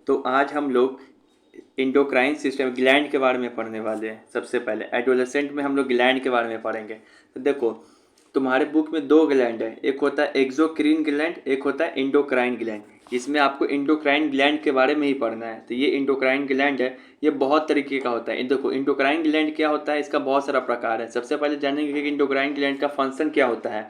तो आज हम लोग इंडोक्राइन सिस्टम ग्लैंड के बारे में पढ़ने वाले हैं। सबसे पहले एडोलेसेंट में हम लोग ग्लैंड के बारे में पढ़ेंगे। तो देखो, तुम्हारे बुक में दो ग्लैंड है, एक होता है एक्सोक्रीन ग्लैंड, एक होता है इंडोक्राइन ग्लैंड। इसमें आपको इंडोक्राइन ग्लैंड के बारे में ही पढ़ना है। तो ये इंडोक्राइन ग्लैंड है, ये बहुत तरीके का होता है। देखो, इंडोक्राइन ग्लैंड क्या होता है, इसका बहुत सारा प्रकार है। सबसे पहले जानेंगे कि इंडोक्राइन ग्लैंड का फंक्शन क्या होता है।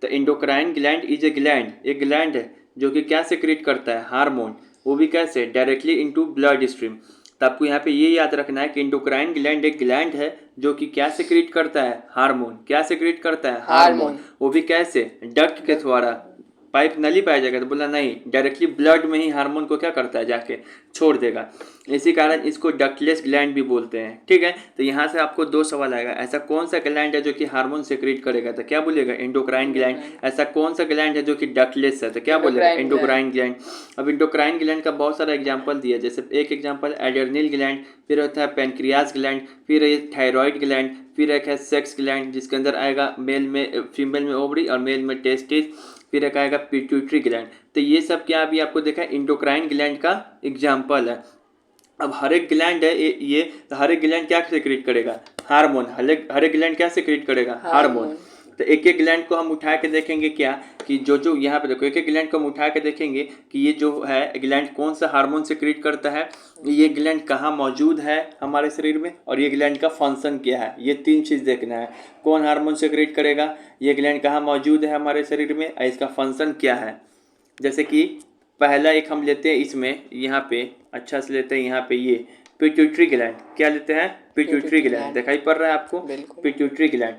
तो endocrine gland is a gland, एक ग्लैंड है जो कि क्या सेक्रेट करता है, हार्मोन। वो भी कैसे, डायरेक्टली इनटू ब्लड स्ट्रीम। तो आपको यहाँ पे ये याद रखना है कि इंडोक्राइन ग्लैंड एक ग्लैंड है जो कि क्या सेक्रेट करता है, हार्मोन। क्या सेक्रेट करता है, हार्मोन। वो भी कैसे, डक्ट के द्वारा। पाइप नली पाया जाएगा तो बोला नहीं, डायरेक्टली ब्लड में ही हार्मोन को क्या करता है, जाके छोड़ देगा। इसी कारण इसको डक्टलेस ग्लैंड भी बोलते हैं। ठीक है, तो यहाँ से आपको दो सवाल आएगा, ऐसा कौन सा ग्लैंड है जो कि हार्मोन सेक्रेट करेगा, तो क्या बोलेगा, इंडोक्राइन ग्लैंड। ऐसा कौन सा ग्लैंड है जो कि डक्टलेस है, तो क्या बोलेगा, इंडोक्राइन ग्लैंड। अब इंडोक्राइन ग्लैंड का बहुत सारा एग्जाम्पल दिया, जैसे एक एग्जाम्पल एडर्निल ग्लैंड, फिर होता है पेनक्रियास ग्लैंड, फिर है थायराइड ग्लैंड, फिर एक है सेक्स ग्लैंड जिसके अंदर आएगा मेल में, फीमेल में ओवरी और मेल में टेस्टिस, फिर एक आएगा पिट्यूटरी ग्लैंड। तो ये सब क्या अभी आपको देखा है, इंडोक्राइन ग्लैंड का एग्जाम्पल है। अब हर एक ग्लैंड है ये, तो हर एक ग्लैंड क्या सेक्रेट करेगा, हार्मोन। हर एक ग्लैंड क्या सेक्रेट करेगा, हार्मोन। तो एक एक ग्लैंड को हम उठा के देखेंगे क्या, कि जो जो यहाँ पे देखो, एक एक ग्लैंड को हम उठा के देखेंगे कि ये जो है ग्लैंड कौन सा हार्मोन सेक्रेट करता है, ये ग्लैंड कहाँ मौजूद है हमारे शरीर में, और ये ग्लैंड का फंक्शन क्या है। ये तीन चीज़ देखना है, कौन हार्मोन सेक्रेट करेगा, ये ग्लैंड कहाँ मौजूद है हमारे शरीर में, और इसका फंक्शन क्या है। जैसे कि पहला एक हम लेते हैं, इसमें यहाँ पे अच्छा से लेते हैं, यहाँ पे ये पिट्यूटरी ग्लैंड। क्या लेते हैं, पिट्यूटरी ग्लैंड। दिखाई पड़ रहा है आपको, पिट्यूटरी ग्लैंड।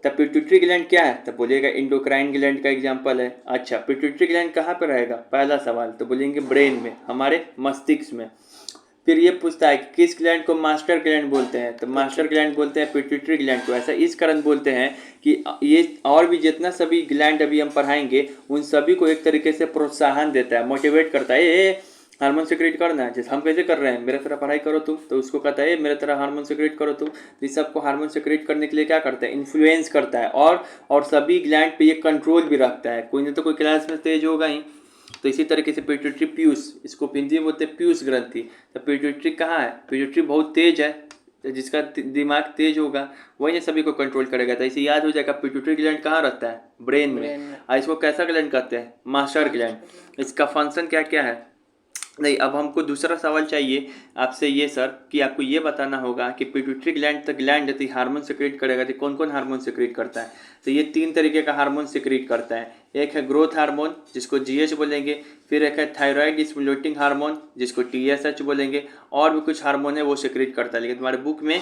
तब पिट्यूटरी ग्लैंड क्या है, तब बोलिएगा इंडोक्राइन ग्लैंड का एग्जांपल है। अच्छा, पिट्यूटरी ग्लैंड कहाँ पे रहेगा, पहला सवाल तो बोलेंगे ब्रेन में, हमारे मस्तिष्क में। फिर ये पूछता है कि किस ग्लैंड को मास्टर ग्लैंड बोलते हैं, तो मास्टर ग्लैंड बोलते हैं पिट्यूटरी ग्लैंड को। ऐसा इस कारण बोलते हैं कि ये और भी जितना सभी ग्लैंड अभी हम पढ़ाएंगे उन सभी को एक तरीके से प्रोत्साहन देता है, मोटिवेट करता है। ए हार्मोन सेक्रेट करना है, जैसे हम कैसे कर रहे हैं, मेरे तरह पढ़ाई करो तुम, तो उसको कहता है मेरे तरह हार्मोन सेक्रेट करो तुम। तो इस सबको हार्मोन सेक्रेट करने के लिए क्या करता है, इन्फ्लुएंस करता है, और सभी ग्लैंड पे ये कंट्रोल भी रखता है। कोई नहीं तो कोई क्लास में तेज होगा ही। तो इसी तरीके से पिट्यूटरी पीयूष, इसको हिंदी में बोलते हैं पीयूष ग्रंथि। तो पिट्यूटरी कहाँ है, पिट्यूटरी बहुत तेज है, तो जिसका दिमाग तेज होगा वही सभी को कंट्रोल करेगा। तो इसे याद हो जाएगा, पिट्यूटरी ग्लैंड कहाँ रहता है, ब्रेन में। और इसको कैसा ग्लैंड कहते हैं, मास्टर ग्लैंड। इसका फंक्शन क्या क्या है। नहीं, अब हमको दूसरा सवाल चाहिए आपसे ये सर, कि आपको ये बताना होगा कि पिट्यूटरी ग्लैंड तो ग्लैंड है, हार्मोन सेक्रेट करेगा, तो कौन कौन हार्मोन सेक्रेट करता है। तो ये तीन तरीके का हार्मोन सेक्रेट करता है। एक है ग्रोथ हार्मोन जिसको जीएच बोलेंगे, फिर एक है थायराइड स्टिमुलेटिंग हार्मोन जिसको टीएसएच बोलेंगे, और भी कुछ हार्मोन है वो सेक्रेट करता है। लेकिन तुम्हारे बुक में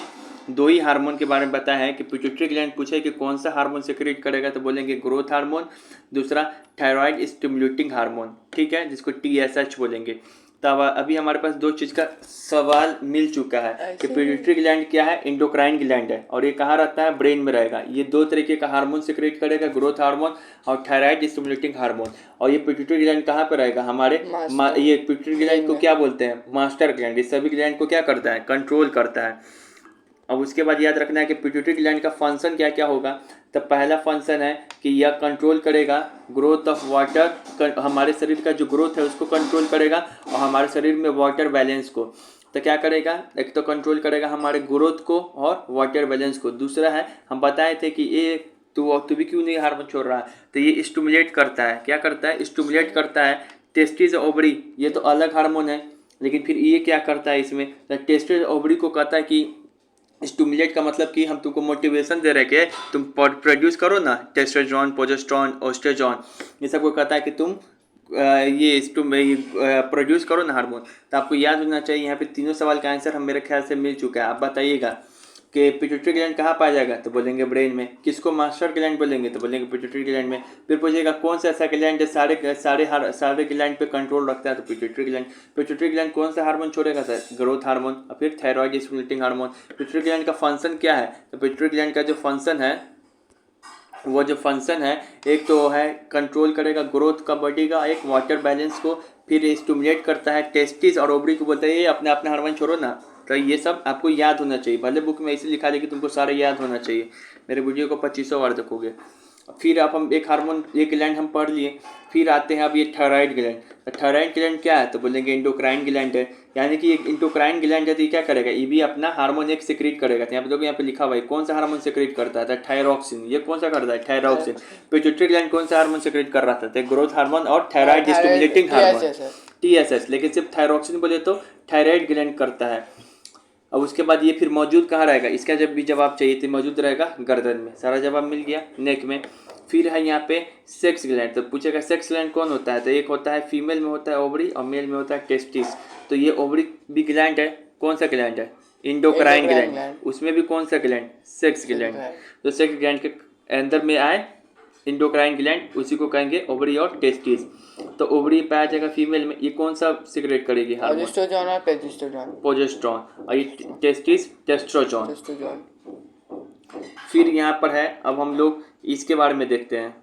दो ही हार्मोन के बारे में बताया है कि पिट्यूटरी ग्लैंड पूछे कि कौन सा हार्मोन सेक्रेट करेगा, तो बोलेंगे ग्रोथ हार्मोन, दूसरा थायराइड स्टिमुलेटिंग हार्मोन, ठीक है, जिसको टीएसएच बोलेंगे। तब अभी हमारे पास दो चीज़ का सवाल मिल चुका है कि पिट्यूटरी ग्लैंड क्या है, इंडोक्राइन ग्लैंड है, और ये कहाँ रहता है, ब्रेन में रहेगा। ये दो तरीके का हार्मोन सेक्रेट करेगा, ग्रोथ हार्मोन और थायराइड स्टिमुलेटिंग हार्मोन। और ये पिट्यूटरी ग्लैंड कहाँ पे रहेगा, हमारे ये पिट्यूटरी ग्लैंड को क्या बोलते हैं, मास्टर ग्लैंड। इस सभी ग्लैंड को क्या करता है, कंट्रोल करता है। अब उसके बाद याद रखना है कि पिट्यूटरी ग्लैंड का फंक्शन क्या क्या होगा। तो पहला फंक्शन है कि यह कंट्रोल करेगा ग्रोथ ऑफ वाटर, हमारे शरीर का जो ग्रोथ है उसको कंट्रोल करेगा, और हमारे शरीर में वाटर बैलेंस को। तो क्या करेगा, एक तो कंट्रोल करेगा हमारे ग्रोथ को और वाटर बैलेंस को। दूसरा है, हम बताए थे कि ये तू भी क्यों नहीं हार्मोन छोड़ रहा है, तो ये स्टिमुलेट करता है। क्या करता है, स्टिमुलेट करता है टेस्टिस ओवरी। ये तो अलग हार्मोन है, लेकिन फिर ये क्या करता है इसमें, तो टेस्टिस ओवरी को कहता है कि स्टिमुलेट का मतलब कि हम तुमको मोटिवेशन दे रहे कि तुम प्रोड्यूस करो ना, टेस्टोस्टेरोन, प्रोजेस्टेरोन, ओस्ट्रोजन, ये सब को कहता है कि तुम ये प्रोड्यूस करो ना हार्मोन। तो आपको याद होना चाहिए, यहाँ पे तीनों सवाल का आंसर हम मेरे ख्याल से मिल चुका है। आप बताइएगा कि पिट्यूटरी ग्लैंड कहाँ पाया जाएगा, तो बोलेंगे ब्रेन में। किसको मास्टर ग्लैंड बोलेंगे, तो बोलेंगे पिट्यूटरी ग्लैंड में। फिर पूछेगा कौन सा ऐसा ग्लैंड है सारे ग्लैंड पे कंट्रोल रखता है, तो पिट्यूटरी ग्लैंड। पिट्यूटरी ग्लैंड कौन सा हार्मोन छोड़ेगा सर, ग्रोथ हार्मोन, और फिर thyroid stimulating hormone. Pituitary gland का फंक्शन क्या है, तो पिट्यूटरी ग्लैंड का जो फंक्शन है, वो जो फंक्शन है, एक तो है कंट्रोल करेगा ग्रोथ का बॉडी का, एक वाटर बैलेंस को, फिर स्टिमुलेट करता है टेस्टिस और ओवरी को, बोलता है ये अपने अपने हार्मोन छोड़ो ना। तो ये सब आपको याद होना चाहिए, भले बुक में ऐसे लिखा है कि तुमको सारे याद होना चाहिए। मेरे वीडियो को 2500 बार देखोगे। फिर अब हम एक हार्मोन, एक ग्लैंड हम पढ़ लिए। फिर आते हैं अब ये थायराइड ग्लैंड। तो थायराइड ग्लैंड क्या है, तो बोलेंगे इंडोक्राइन ग्लैंड है। यानी कि एक इंडोक्राइन ग्लैंड है तो ये क्या करेगा, ये भी अपना हार्मोन एक सिक्रीट करेगा। तो यहाँ पे देखो, यहाँ पे लिखा हुआ है कौन सा हार्मोन सिक्रीट करता है, थायरॉक्सिन। ये कौन सा करता है, थायरॉक्सिन। पिट्यूटरी ग्लैंड कौन सा हार्मोन सिक्रीट कर रहा था, तो ग्रोथ हार्मोन और thyroid thyroid stimulating hormone, TSS। TSS। लेकिन सिर्फ थायरॉक्सिन बोले तो थायराइड ग्लैंड करता है। और उसके बाद ये फिर मौजूद कहाँ रहेगा, इसका जब भी जवाब चाहिए तो मौजूद रहेगा गर्दन में। सारा जवाब मिल गया, नेक में। फिर है यहाँ पे सेक्स ग्लैंड। तो पूछेगा सेक्स ग्लैंड कौन होता है, तो एक होता है फीमेल में होता है ओवरी, और मेल में होता है टेस्टिस। तो ये ओवरी भी ग्लैंड है। कौन सा ग्लैंड है, इंडोक्राइन इंडोक्राइन ग्लैंड। ग्लैंड। उसमें भी कौन सा ग्लैंड, सेक्स ग्लैंड। तो सेक्स ग्लैंड के अंदर में आए इंडोक्राइन ग्लैंड, उसी को कहेंगे ओवरी और टेस्टिस। तो ओवरी पाया जाएगा फीमेल में, ये कौन सा सिक्रेट करेगी हार्मोन, प्रोजेस्टेरोन और पेजिस्टेरोन। प्रोजेस्टेरोन। और ये टेस्टिस टेस्ट्रोजोन। टेस्टोस्टेरोन। फिर यहाँ पर है, अब हम लोग इसके बारे में देखते हैं,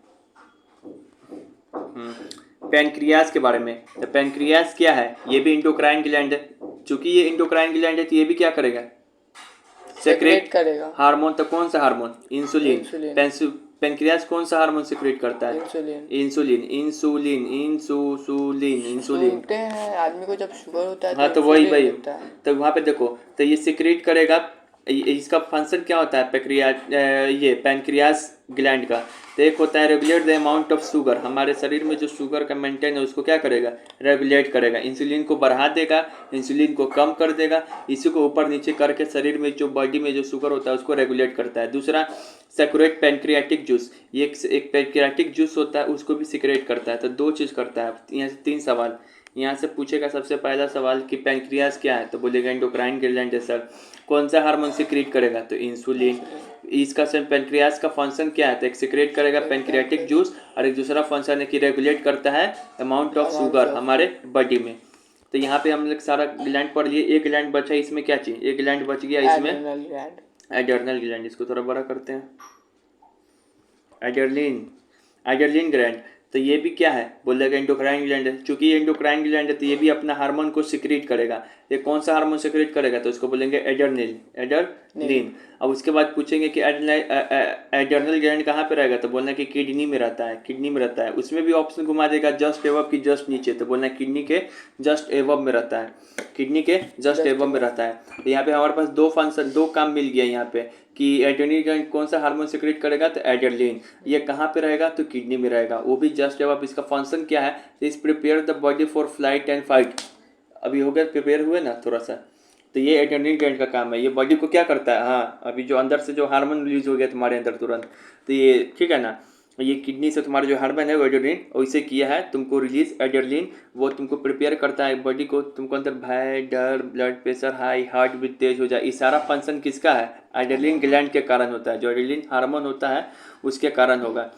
पैनक्रियास के बारे में। तो पैनक्रियास क्या है, ये भी इंडोक्राइन ग्लैंड है। चूंकि ये इंडोक्राइन ग्लैंड है तो ये भी क्या करेगा, सेक्रेट सेक्रेट करेगा हार्मोन। तो कौन सा हार्मोन, इंसुलिन। इंसुलिन। पैनक्रियास कौन सा हार्मोन सिक्रेट करता है, insulin. Insulin. Insulin insulin insulin. सुनते हैं आदमी को जब शुगर होता है हाँ तो तो वही इंसुलिन वही। लेता है। तो वहाँ पे देखो, तो ये सिक्रेट करेगा। इसका फंक्शन क्या होता है, ये पैनक्रियास ग्लैंड का। तो एक होता है regulate the amount of sugar, हमारे शरीर में जो शुगर का मेंटेन है उसको क्या करेगा, रेगुलेट करेगा। इंसुलिन को बढ़ा देगा, इंसुलिन को कम कर देगा। इसी को ऊपर नीचे करके शरीर में जो बॉडी में जो शुगर होता है उसको रेगुलेट करता है। दूसरा सेक्रेट पैनक्रियाटिक जूस, ये एक पैनक्रियाटिक जूस होता है, उसको भी सिक्रेट करता है। तो दो चीज़ करता है। यहाँ से 3 सवाल यहाँ से पूछेगा। सबसे पहला सवाल कि पैनक्रियास क्या है, तो बोलेगा इंडोक्राइन ग्लैंड है सर। कौन सा हार्मोन सिक्रेट करेगा, तो इंसुलिन। इसका सर पैनक्रियास का फंक्शन क्या है, तो एक सिक्रेट करेगा पैनक्रियाटिक जूस, और एक दूसरा फंक्शन है कि रेगुलेट करता है अमाउंट ऑफ शुगर हमारे बॉडी में। तो यहाँ पे हम लोग सारा ग्लैंड पढ़ लिए। एक ग्लैंड बचा, इसमें क्या चाहिए, एक ग्लैंड बच गया इसमें, एड्रेनल ग्लैंड। Adrenal gland. इसको थोड़ा बड़ा करते हैं, एडर्लिन, एडर्लिन ग्लैंड। तो ये भी क्या है, बोलेगा इंडोक्राइन ग्लैंड है। चूंकि ये इंडोक्राइन ग्लैंड है तो ये भी अपना हार्मोन को सिक्रेट करेगा। ये कौन सा हार्मोन सिक्रेट करेगा, तो इसको बोलेंगे एडर्निल, एडर्निन। अब उसके बाद पूछेंगे कि एडर्नल ग्लैंड कहाँ पे रहेगा, तो बोलना कि किडनी में रहता है, किडनी में रहता है। उसमें भी ऑप्शन घुमा देगा, जस्ट एवब की जस्ट नीचे, तो बोलना किडनी के जस्ट एवब में रहता है, किडनी के जस्ट एवब में रहता है। तो यहाँ पे हमारे पास दो फंक्शन, दो काम मिल गया यहाँ पे कि एड्रेनल ग्लैंड कौन सा हार्मोन सिक्रेट करेगा, तो एड्रेनलिन। ये कहाँ पे रहेगा, तो किडनी में रहेगा, वो भी जस्ट एवब। इसका फंक्शन क्या है, इस prepare the body for flight and fight. अभी हो गया, प्रिपेयर हुए ना थोड़ा सा। तो ये एड्रेनल ग्लैंड का काम है, ये बॉडी को क्या करता है। हाँ, अभी जो अंदर से जो हार्मोन रिलीज हो गया तुम्हारे अंदर तुरंत, तो ये ठीक है ना, ये किडनी से तुम्हारा जो हार्मोन है वो एड्रेनलिन वैसे किया है तुमको रिलीज, एड्रेनलिन। वो तुमको प्रिपेयर करता है बॉडी को, तुमको अंदर भय, डर, blood pressure high, heartbeat तेज हो जाए, ये सारा फंक्शन किसका है, एड्रेनलिन ग्लैंड के कारण होता है। जो एड्रेनलिन हार्मोन होता है उसके कारण होगा।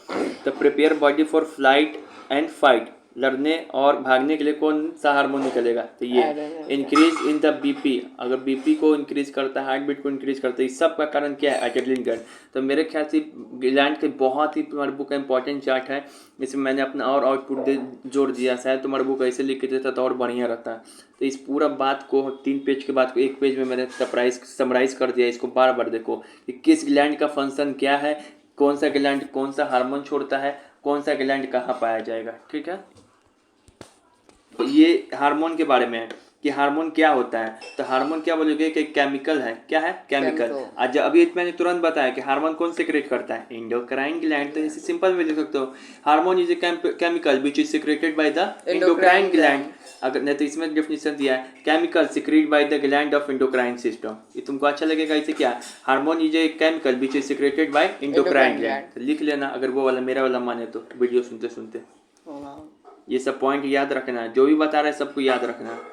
तो prepare body for flight and fight, लड़ने और भागने के लिए कौन सा हार्मोन निकलेगा, तो ये इंक्रीज इन द बीपी। अगर बीपी को इंक्रीज करता है, हार्ट बीट को इंक्रीज करता है, इस सब का कारण क्या है, एड्रेनलिन ग्लैंड। तो मेरे ख्याल से ग्लैंड के बहुत ही तुम्हारे बुक का इंपॉर्टेंट चार्ट है। इसमें मैंने अपना और आउटपुट जोड़ दिया, शायद तुम्हारे बुक ऐसे लिख के देता तो और बढ़िया रहता। तो इस पूरा बात को 3 पेज के बाद को 1 पेज में मैंने समराइज कर दिया। इसको बार बार देखो कि किस ग्लैंड का फंक्शन क्या है, कौन सा ग्लैंड कौन सा हार्मोन छोड़ता है, कौन सा ग्लैंड कहाँ पाया जाएगा। ठीक है, तो ये हार्मोन के बारे में है कि हार्मोन क्या होता है। तो हार्मोन क्या बोलोगे कि केमिकल है, क्या है, केमिकल। आज अभी मैंने तुरंत बताया कि हार्मोन कौन सिक्रेट करता है, इंडोक्राइन ग्लैंड। तो इसे सिंपल में लिख सकते हो, hormone is a chemical which is secreted by the endocrine gland. अगर नहीं तो इसमें डेफिनेशन दिया है, chemical secret by the gland of endocrine system. ये तुमको अच्छा लगेगा, इसे क्या, hormone is a chemical which is secreted by endocrine gland. लिख लेना अगर वो वाला मेरा वाला माने तो, वीडियो सुनते सुनते। ये सब पॉइंट याद रखना है, जो भी बता रहे हैं सबको याद रखना है।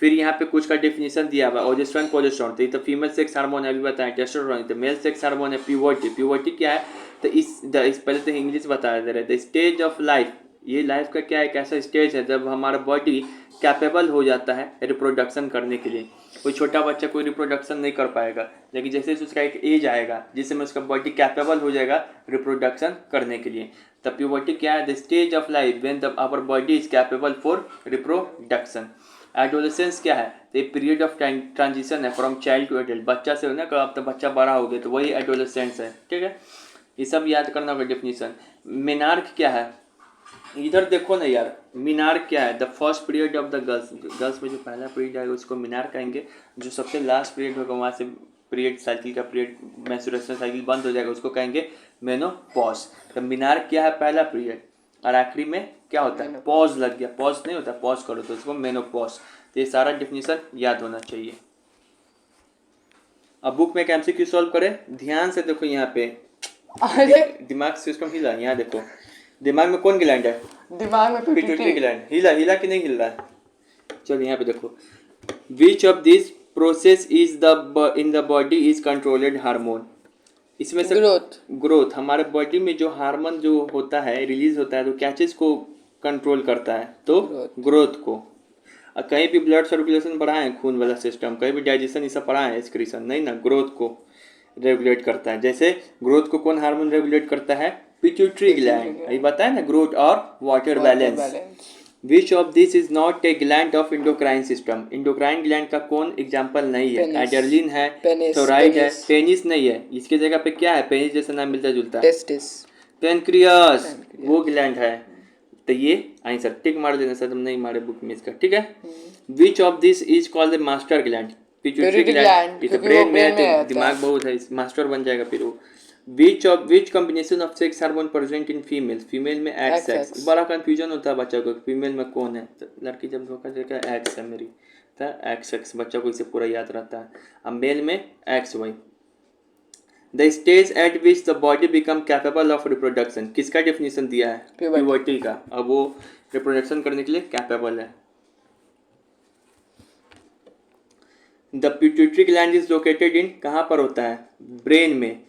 फिर यहाँ पे कुछ का डेफिनेशन दिया हुआ है, ओजेस्ट्रोन प्रोजेस्टेरोन। तो ये तो फीमेल सेक्स हार्मोन है, अभी बताएं। टेस्टोस्टेरोन तो मेल सेक्स हार्मोन है। प्यूबर्टी, प्यूबर्टी क्या है, तो इस पहले तो इंग्लिश बता दे रहे थे। स्टेज ऑफ लाइफ, ये लाइफ का क्या है, एक ऐसा स्टेज है जब हमारा बॉडी कैपेबल हो जाता है रिप्रोडक्शन करने के लिए। कोई छोटा बच्चा कोई रिप्रोडक्शन नहीं कर पाएगा, लेकिन जैसे उसका एक एज आएगा जिसमें उसका बॉडी कैपेबल हो जाएगा रिप्रोडक्शन करने के लिए। तब प्यूबर्टी क्या है, the stage of life when our body is capable for reproduction. Adolescence क्या है, तो एक पीरियड ऑफ ट्रांजिशन है फ्रॉम चाइल्ड टू एडल्ट। बच्चा से हो ना, कब अब तो बच्चा बड़ा हो गया तो वही एडोलेसेंस है। ठीक है, ये सब याद करना होगा डेफिनेशन। मिनार्क क्या है, इधर देखो ना यार, मिनार्क क्या है, the first period of the girls, girls में जो पहला पीरियड आएगा उसको मिनार्क कहेंगे, जो सबसे लास्ट पीरियड होगा वहाँ से पीरियड साइकिल का पीरियड मेंस्ट्रुएशन साइकिल बंद हो जाएगा उसको कहेंगे मेनोपॉज। तो मिनार्क क्या है, पहला पीरियड, और आखिरी में क्या होता है, पॉज लग गया, पॉज नहीं होता, पॉज करो तो उसको मेनोपॉज। तो ये सारा डेफिनेशन याद होना चाहिए। अब बुक में एक एमसीक्यू सॉल्व करें, ध्यान से देखो यहाँ पे, दिमाग सिस्टम हिला, यहाँ देखो दिमाग में कौन ग्लैंड है, दिमाग में पिट्यूटरी ग्लैंड, हिला हिला कि नहीं हिल रहा है। चलो यहाँ पे देखो, which of this process is the in the body is controlled hormone, इसमें से ग्रोथ हमारे बॉडी में जो हार्मोन जो होता है रिलीज होता है तो क्या चीज़ को कंट्रोल करता है, तो ग्रोथ को। कहीं भी ब्लड सर्कुलेशन बढ़ाए हैं, खून वाला सिस्टम, कहीं भी डाइजेशन ये सब बढ़ाए हैं, एक्सक्रीशन नहीं ना, ग्रोथ को रेगुलेट करता है। जैसे ग्रोथ को कौन हार्मोन रेगुलेट करता है, पिट्यूटरी ग्लैंड, ये बताया ना, ग्रोथ और water balance. Which of this is not a gland of endocrine system, endocrine gland का कौन एग्जाम्पल नहीं है, एड्रेनलिन है, थोराइड है, पेनिस नहीं है, इसके जगह पे क्या है, पेनिस जैसा नाम मिलता जुलता है, पेनक्रियास, वो ग्लैंड है। तो ये आंसर टिक मार देना सर, तुम नहीं मारे बुक में इसका, ठीक है। Which of this is called the master gland, pituitary gland, ये तो ब्रेन में है, दिमाग बहुत है, मास्टर बन जाएगा फिर वो। Which combination of sex hormone present in female, female में एक्स सेक्स, बड़ा कंफ्यूजन होता है बच्चा को, फीमेल में कौन है, तो लड़की जब धोखा देगा एक्स है मेरी, तो एक्स एक्स बच्चा को इसे पूरा याद रहता है। अब मेल में X Y. The stage at which the body become capable of reproduction, किसका डेफिनेशन दिया है, प्यूबर्टी का। अब वो रिप्रोडक्शन करने के लिए कैपेबल है। The pituitary gland is located in, कहाँ पर होता है, ब्रेन में,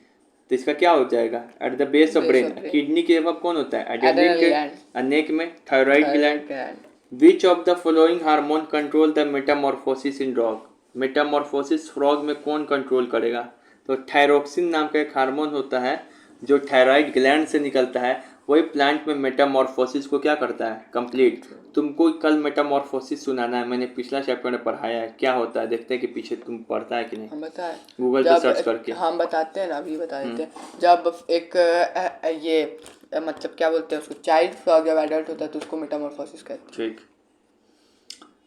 तो इसका क्या हो जाएगा, at the base of brain. Kidney के अब कौन होता है, एड्रेनलिन के, नेक में thyroid gland. Which of the following hormone control the Metamorphosis in dog, Metamorphosis frog में कौन कंट्रोल करेगा, तो थायरोक्सिन नाम का एक हार्मोन होता है जो थायराइड ग्लैंड से निकलता है, वही प्लांट में मेटामॉर्फोसिस को क्या करता है, कंप्लीट। तुमको कल मेटामॉर्फोसिस सुनाना है, मैंने पिछला चैप्टर में पढ़ाया है, क्या होता है देखते हैं कि पीछे तुम पढ़ता है कि नहीं, हम बताएं गूगल पे सर्च करके। हम बताते हैं ना, अभी बता देते हैं। जब एक ये मतलब क्या बोलते हैं उसको, चाइल्ड फ्रॉग जब एडल्ट होता है तो उसको मेटामॉर्फोसिस कहते हैं। ठीक।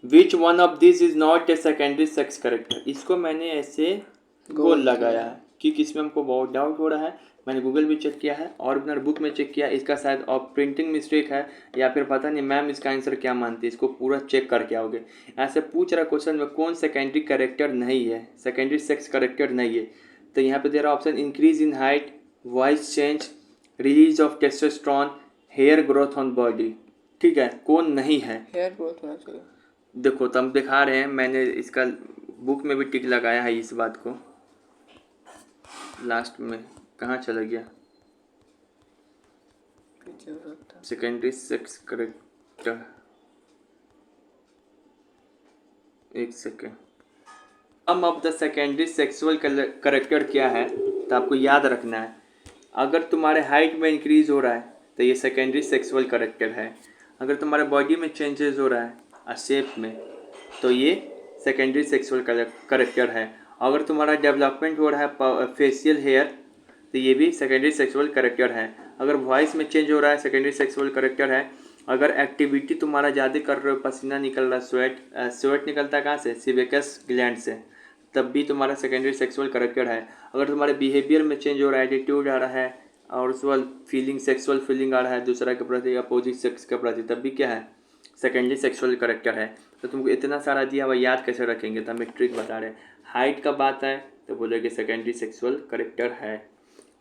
Which one of this is not a secondary sex character, इसको मैंने ऐसे गोल लगाया है क्योंकि इसमें हमको बहुत डाउट हो रहा है। मैंने गूगल भी चेक किया है और अपना बुक में चेक किया, इसका शायद और प्रिंटिंग मिस्टेक है या फिर पता नहीं मैम इसका आंसर क्या मानती है, इसको पूरा चेक करके आओगे। ऐसे पूछ रहा क्वेश्चन में कौन सेकेंडरी करेक्टर नहीं है, सेकेंडरी सेक्स करेक्टर नहीं है, तो यहाँ पे दे रहा option increase in height, voice change, release of testosterone, hair growth on body. ठीक है, कौन नहीं है, हेयर ग्रोथ होना चाहिए। देखो तो हम दिखा रहे हैं, मैंने इसका बुक में भी टिक लगाया है इस बात को। लास्ट में कहाँ चला गया, सेकेंडरी सेक्स करेक्टर, एक second. Some of the secondary sexual character क्या है, तो आपको याद रखना है, अगर तुम्हारे हाइट में इंक्रीज हो रहा है तो ये सेकेंडरी सेक्सुअल करेक्टर है, अगर तुम्हारे बॉडी में चेंजेस हो रहा है शेप में तो ये सेकेंडरी सेक्सुअल करेक्टर है, अगर तुम्हारा डेवलपमेंट हो रहा है फेशियल हेयर तो ये भी सेकेंडरी सेक्सुअल करेक्टर है, अगर वॉइस में चेंज हो रहा है सेकेंडरी सेक्सुअल करेक्टर है, अगर एक्टिविटी तुम्हारा ज़्यादा कर रहे हो, पसीना निकल रहा है, स्वेट निकलता है कहाँ से, सीबेकस ग्लैंड से, तब भी तुम्हारा सेकेंडरी सेक्सुअल करेक्टर है, अगर तुम्हारे बिहेवियर में चेंज हो रहा है, एटीट्यूड आ रहा है और उसके बाद फीलिंग, सेक्सुअल फीलिंग आ रहा है दूसरा के प्रति, अपोजिट सेक्स के प्रति, तब भी क्या है, सेकेंडरी सेक्सुअल करेक्टर है। तो तुमको इतना सारा दिया हुआ याद कैसे रखेंगे, तो हम एक ट्रिक बता रहे हैं। हाइट का बात है तो बोलोगे सेकेंडरी सेक्सुअल करेक्टर है,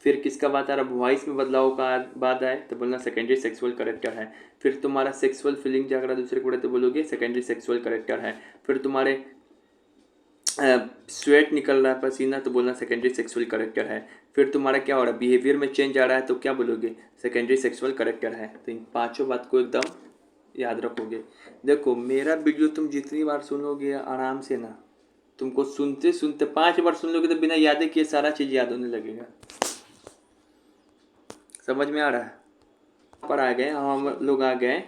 फिर किसका बात आ रहा है, वॉइस में बदलाव का बात आए तो बोलना सेकेंडरी सेक्सुअल करेक्टर है, फिर तुम्हारा सेक्सुअल फीलिंग जाग रहा है दूसरे को तो बोलोगे सेकेंडरी सेक्सुअल करेक्टर है, फिर तुम्हारे स्वेट निकल रहा है पसीना तो बोलना सेकेंडरी सेक्सुअल करेक्टर है, फिर तुम्हारा क्या हो रहा है बिहेवियर में चेंज आ रहा है तो क्या बोलोगे सेकेंडरी सेक्सुअल करेक्टर है। तो इन पांचों बात को एकदम याद रखोगे। देखो मेरा वीडियो तुम जितनी बार सुनोगे आराम से ना, तुमको सुनते सुनते 5 बार सुन लोगे तो बिना याद किए सारा चीज़ याद होने लगेगा। समझ में आ रहा है, पर आ गए हम लोग, आ गए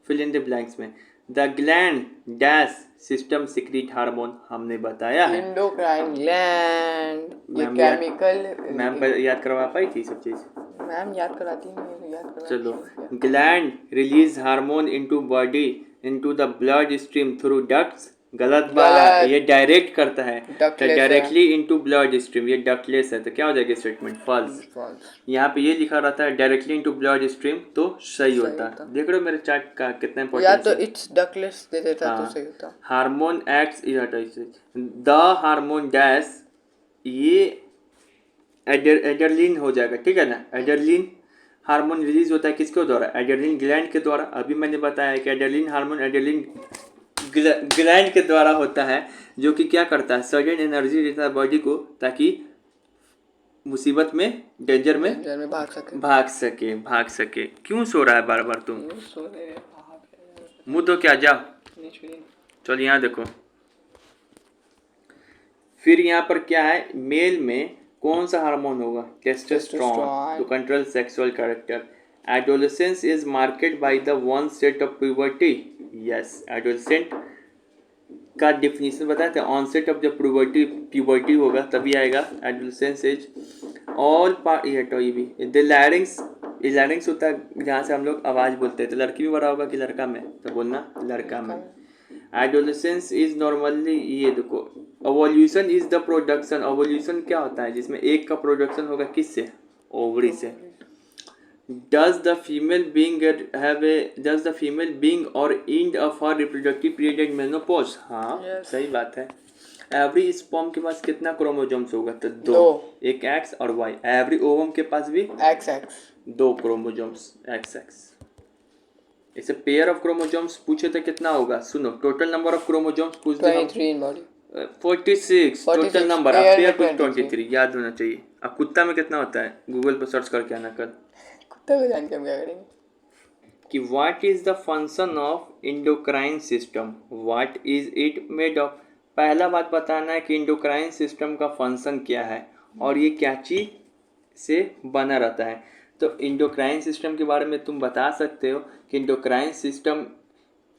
फिल इन द ब्लैंक्स में। The gland dash system secrete hormone हमने बताया है। एंडोक्राइन ग्लैंड, ये मैम केमिकल। मैम पर याद करवा पाई थी सब चीज़? मैम याद कराती नहीं, याद कराती चलो, है। Gland release hormone into body into the blood stream through ducts. गलत बात, ये डायरेक्ट करता है डायरेक्टली इनटू ब्लड स्ट्रीम, ये डक्टलेस है, तो क्या हो जाएगा स्टेटमेंट? फॉल्स। यहाँ पे ये लिखा रहता है डायरेक्टली इनटू ब्लड स्ट्रीम, तो सही होता है। देख रहे हो मेरे चार्ट का कितना इंपॉर्टेंट या तो इट्स डकलेस दे देता तो सही होता। Hormone acts the hormone dash, ये एड्रेनलिन हो जाएगा, ठीक है ना। एड्रेनलिन हार्मोन रिलीज होता है किसके द्वारा? एड्रेनलिन ग्लैंड के द्वारा। अभी मैंने बताया कि एड्रेनलिन हार्मोन एड्रेनलिन ग्लैंड के द्वारा होता है, जो कि क्या करता है? सडन एनर्जी देता है बॉडी को, ताकि मुसीबत में, डेंजर में भाग सके। क्यों सो रहा है बार बार तुम? मुँह तो क्या, जाओ। चलो यहाँ देखो, फिर यहाँ पर क्या है? मेल में कौन सा हार्मोन होगा? Testosterone, to control sexual character. Adolescence is marked by the onset of puberty. Yes, adolescent का डिफिनीशन बताते हैं, ऑनसेट ऑफ द प्यूबर्टी होगा तभी आएगा। एडोलेसेंस इज ऑल पार्ट, ये भी द लैरिंग्स होता है जहाँ से हम लोग आवाज़ बोलते हैं, तो लड़की में बड़ा होगा कि लड़का में? तो बोलना लड़का में। एडोलेसेंस इज नॉर्मली, ये देखो, ovulation is the production. Ovulation क्या होता है? जिसमें एक का प्रोडक्शन होगा किससे? ओवरी से। Does the female being or end of her reproductive period at menopause? हाँ, yes. सही बात है। एवरी स्पर्म के पास कितना क्रोमोजोम्स होगा? तो दो, एक एक्स और वाई। एवरी ओवम के पास भी एक्स, दो क्रोमोजोम्स एक्स। इसे पेयर ऑफ क्रोमोजोम्स पूछे तो कितना होगा? सुनो, टोटल नंबर ऑफ क्रोमोजोम्स पूछ दे 23 इन बॉडी, 46 टोटल नंबर। अब पेयर कुछ 23 याद होना चाहिए। अब कुत्ता में कितना होता है? गूगल पर सर्च करके आना कल, कुत्ता को जान के हम क्या करेंगे कि what is the function of endocrine system, what is it made of. पहला बात बताना है कि इंडोक्राइन सिस्टम का फंक्शन क्या है और ये क्या चीज से बना रहता है। तो इंडोक्राइन सिस्टम के बारे में तुम बता सकते हो कि endocrine system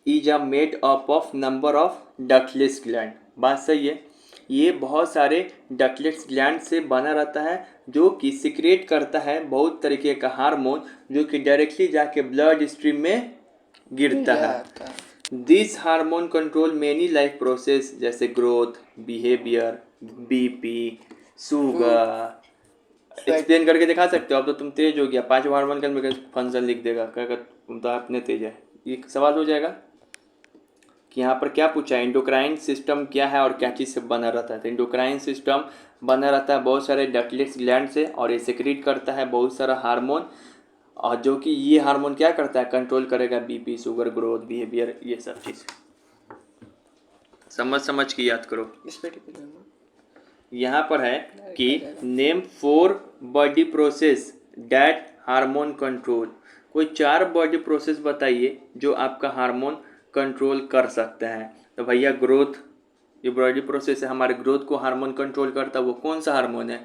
is a made up of number of ductless gland. बात सही है, ये बहुत सारे डक्टलेस ग्लैंड से बना रहता है, जो कि सिक्रेट करता है बहुत तरीके का हार्मोन, जो कि डायरेक्टली जाके ब्लड स्ट्रीम में गिरता है। This hormone control many life process, जैसे growth, behaviour, BP, sugar. Explain करके दिखा सकते हो? अब तो तुम तेज हो गया, 5 हार्मोन का फंक्शन लिख देगा, क्या तुम तो अपने तेज है। ये सवाल हो जाएगा कि यहाँ पर क्या पूछा है, इंडोक्राइन सिस्टम क्या है और क्या चीज़ से बना रहता है। तो इंडोक्राइन सिस्टम बना रहता है बहुत सारे डक्टलेस ग्लैंड से, और ये सिक्रीट करता है बहुत सारा हार्मोन, और जो कि ये हार्मोन क्या करता है? कंट्रोल करेगा बीपी, शुगर, ग्रोथ, बिहेवियर, ये सब चीज़। समझ के याद करो। यहाँ पर है कि name 4 body process that hormone control. कोई 4 बॉडी प्रोसेस बताइए जो आपका हार्मोन कंट्रोल कर सकते हैं। तो भैया ग्रोथ, ये बॉडी प्रोसेस है, हमारे ग्रोथ को हार्मोन कंट्रोल करता है। वो कौन सा हार्मोन है?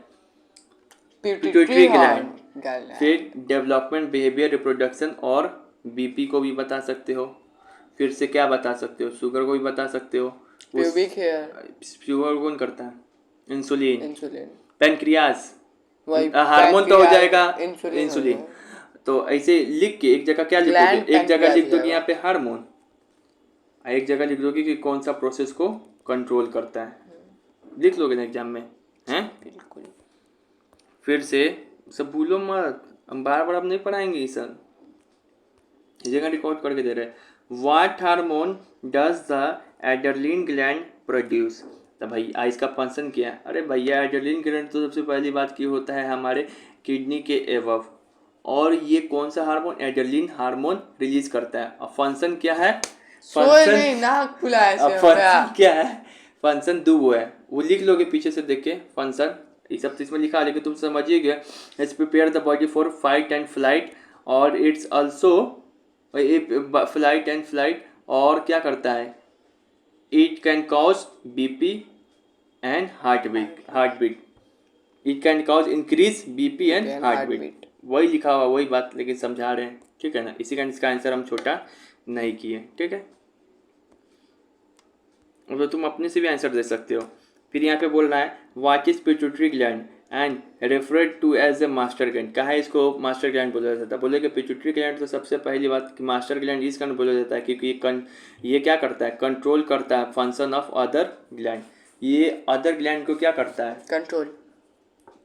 Pituitary gland. फिर डेवलपमेंट, बिहेवियर, रिप्रोडक्शन और बीपी को भी बता सकते हो। फिर से क्या बता सकते हो? शुगर को भी बता सकते हो। प्यूबिक हेयर, शुगर कौन करता है? इंसुलिन। पेनक्रियास, हार्मोन तो हो जाएगा इंसुलिन। तो ऐसे लिख के एक जगह क्या लिखोगे? एक जगह लिख दोगे यहाँ पे हार्मोन, एक जगह लिख दोगे कि कौन सा प्रोसेस को कंट्रोल करता है। लिख लोगे ना एग्जाम में, हैं? बिल्कुल। फिर से सब भूलो मत, हम बार बार अब नहीं पढ़ाएंगे ये सब, इस जगह रिकॉर्ड करके दे रहे हैं। What hormone does the adrenaline gland produce. तो भैया इसका फंक्शन क्या है? अरे भैया एड्रेनलिन ग्लैंड तो सबसे पहली बात की होता है हमारे किडनी के एवव, और ये कौन सा हार्मोन? एड्रेनलिन हार्मोन रिलीज करता है। और फंक्शन क्या है? फंक्शन क्या है? फंक्शन दो है, वो लिख लोगे पीछे से देख के। फंक्शन ये सब चीज में लिखा, लेकिन तुम समझिएगा। It's prepare the body for fight and flight, और it's also flight and flight, और क्या करता है? It can cause BP and heartbeat. It can cause increase BP and heartbeat. वही लिखा हुआ, वही बात, लेकिन समझा रहे हैं, ठीक है ना। इसी का इसका आंसर हम छोटा नहीं किए, ठीक है। तो तुम अपने से भी आंसर दे सकते हो। फिर यहाँ पे बोल रहा है what is pituitary gland and referred to as a master gland. कहा है इसको मास्टर ग्लैंड बोला जाता है? बोले कि पिट्यूटरी ग्लैंड तो सबसे पहली बात कि मास्टर ग्लैंड इस कारण बोला जाता है क्योंकि ये क्या करता है, कंट्रोल करता है फंक्शन ऑफ अदर ग्लैंड। ये अदर ग्लैंड को क्या करता है, कंट्रोल,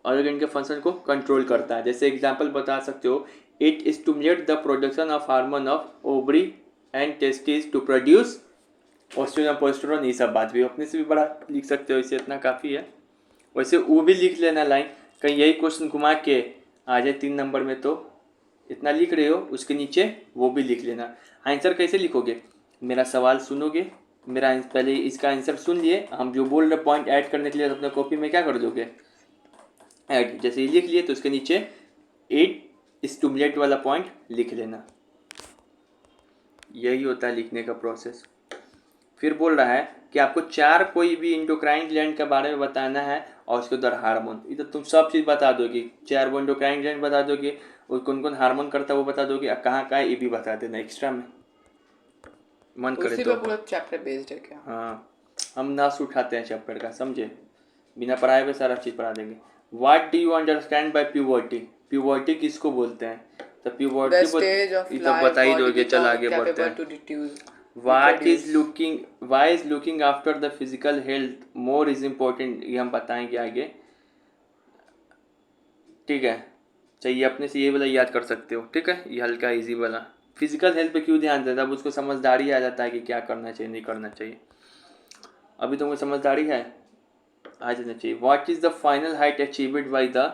अदर ग्लैंड के फंक्शन को कंट्रोल करता है। जैसे एग्जांपल बता सकते हो, it stimulate the production of hormone of ovary and testis to produce oestrogen progesterone. ये सब बात भी अपने से भी बड़ा लिख सकते हो, इसे इतना काफ़ी है। वैसे वो भी लिख लेना लाइन, कहीं यही क्वेश्चन घुमा के आ जाए 3 नंबर में, तो इतना लिख रहे हो उसके नीचे वो भी लिख लेना। आंसर कैसे लिखोगे, मेरा सवाल सुनोगे, मेरा पहले इसका आंसर सुन लिए, हम जो बोल रहे पॉइंट ऐड करने के लिए अपने कॉपी में क्या कर दोगे, ऐड। जैसे ये लिख लिए तो उसके नीचे इट स्टिमुलेट वाला पॉइंट लिख लेना। यही होता है लिखने का प्रोसेस। फिर बोल रहा है कि आपको 4 कोई भी एंडोक्राइन ग्लैंड के बारे में बताना है और उसके अंदर हार्मोन। इधर तुम सब चीज़ बता दोगे, 4 वो एंडोक्राइन ग्लैंड बता दोगे और कौन कौन हार्मोन करता है वो बता दोगे, कहाँ कहाँ ये भी बता देना एक्स्ट्रा में, मन करे उसी तो। पे पूरा चैप्टर बेस्ड है क्या? हाँ, हम नाश उठाते हैं चैप्टर का, समझे, बिना पढ़ाए हुए सारा चीज़ पढ़ा देंगे। What do you understand by puberty? Puberty किसको बोलते हैं? तो प्यूबर्टी ये तो बता ही दोगे। चल आगे बढ़ते हैं। Why is looking after the physical health more is important? ये हम बताएंगे आगे, ठीक है। चाहिए अपने से ये वाला याद कर सकते हो, ठीक है, ये हल्का इजी वाला। फिजिकल हेल्थ पे क्यों ध्यान देता है, अब उसको समझदारी आ जाता है कि क्या करना चाहिए नहीं करना चाहिए। अभी तुमको समझदारी है, आ जाना चाहिए। What is the final height achieved by the,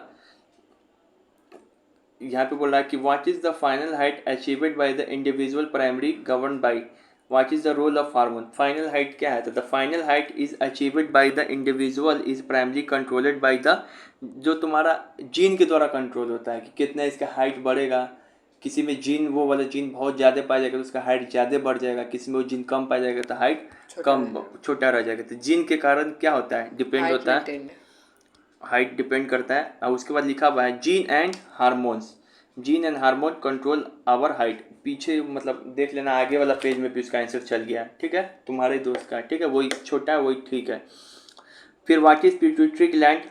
यहाँ पे बोल रहा है कि what is the final height achieved by the individual primary govern by what is the role of hormone. Final height क्या है, तो the final height is achieved by the individual is primary controlled by the, जो तुम्हारा gene के द्वारा control होता है कि कितना इसका हाइट बढ़ेगा। किसी में जीन, वो वाला जीन बहुत ज़्यादा पाया जाएगा तो उसका हाइट ज़्यादा बढ़ जाएगा, किसी में वो जीन कम पाया जाएगा तो हाइट कम छोटा रह जाएगा। तो जीन के कारण क्या होता है, डिपेंड होता है, हाइट डिपेंड करता है। और उसके बाद लिखा हुआ है gene and hormones, gene and hormone control our height. पीछे मतलब देख लेना, आगे वाला पेज में भी उसका आंसर चल गया है, ठीक है, तुम्हारे दोस्त का, ठीक है, वही छोटा है वही ठीक है। फिर what is pituitary gland,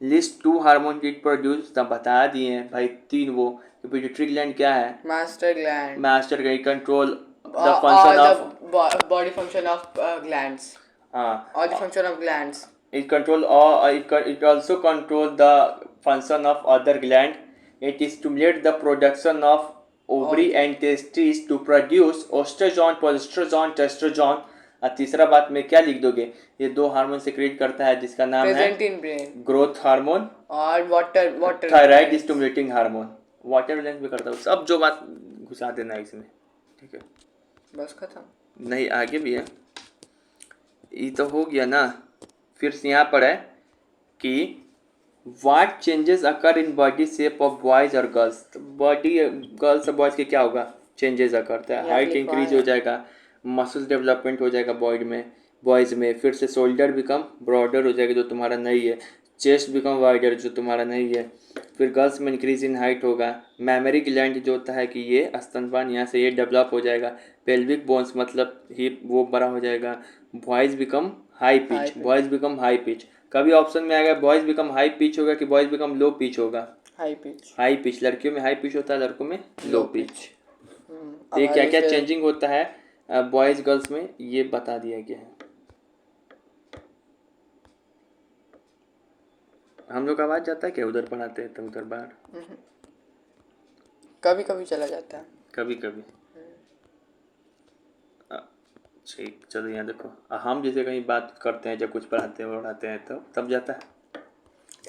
list 2 hormone it produce, तब बता दिए हैं भाई 3 वो। पिट्यूटरी ग्लैंड क्या है, master gland, master gland control the function of body function of glands, और the function of glands, it control or it also control the function of other gland. It stimulate the production of ovary and testes to produce estrogen, progesterone, testosterone। और तीसरा बात में क्या लिख दोगे, ये 2 hormone secrete करता है जिसका नाम है ग्रोथ हार्मोन और water thyroid stimulating hormone. Water balance भी करता है। सब जो बात घुसा देना है इसमें, ठीक है, बस खत्म, नहीं आगे भी है, ये तो हो गया ना। फिर यहाँ पर है कि what changes occur in body shape of boys और गर्ल्स। तो बॉडी गर्ल्स और बॉयज के क्या होगा, चेंजेस करता है, हाइट इंक्रीज हो जाएगा, मसल डेवलपमेंट हो जाएगा बॉडी में, बॉयज में। फिर से शोल्डर बिकम ब्रॉडर हो जाएगा जो तुम्हारा नहीं है, चेस्ट बिकम वाइडर जो तुम्हारा नहीं है। फिर गर्ल्स में इंक्रीज इन हाइट होगा। मैमरी ग्लैंड जो होता है कि ये स्तनपान, यहाँ से ये डेवलप हो जाएगा। पेल्विक बोन्स मतलब हिप वो बड़ा हो जाएगा। Boys become high pitch, boys become high pitch. कभी ऑप्शन में आएगा बॉयज बिकम हाई पिच होगा कि बॉयज बिकम लो पिच होगा, हाई पिच। लड़कियों में हाई पिच होता है, लड़कों में लो पिच। तो ये क्या क्या चेंजिंग होता है बॉयज गर्ल्स में, ये बता दिया गया है। हम लोग आवाज जाता है क्या, उधर पढ़ाते हैं तो उधर बाहर कभी कभी चला जाता है, कभी कभी। ठीक, चलो यहाँ देखो, हम जैसे कहीं बात करते हैं जब कुछ पढ़ाते हैं पढ़ाते हैं तो तब जाता है।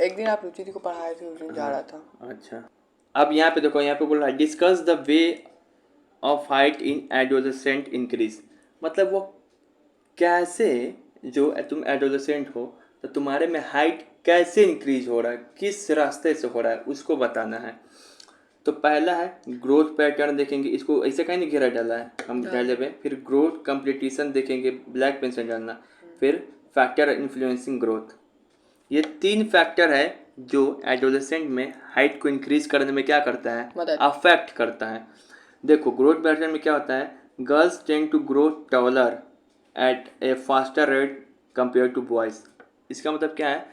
एक दिन आप रुचि को पढ़ाए थे, उस दिन जा रहा था। अच्छा, अब यहाँ पे देखो, यहाँ पे बोल रहा है discuss the way of height in adolescent increase. मतलब वो कैसे, जो तुम एडोलेसेंट हो तो तुम्हारे में हाइट कैसे इंक्रीज हो रहा है, किस रास्ते से हो रहा है, उसको बताना है। तो पहला है ग्रोथ पैटर्न देखेंगे, इसको ऐसे कहीं नहीं घेरा डाला है हम पहले में। फिर ग्रोथ कंप्लीटेशन देखेंगे, ब्लैक पेन से डालना। फिर फैक्टर इन्फ्लुएंसिंग ग्रोथ। ये 3 फैक्टर है जो एडोलेसेंट में हाइट को इंक्रीज करने में क्या करता है, अफेक्ट करता है। देखो ग्रोथ पैटर्न में क्या होता है, girls tend to grow taller at a faster rate compare to boys. इसका मतलब क्या है,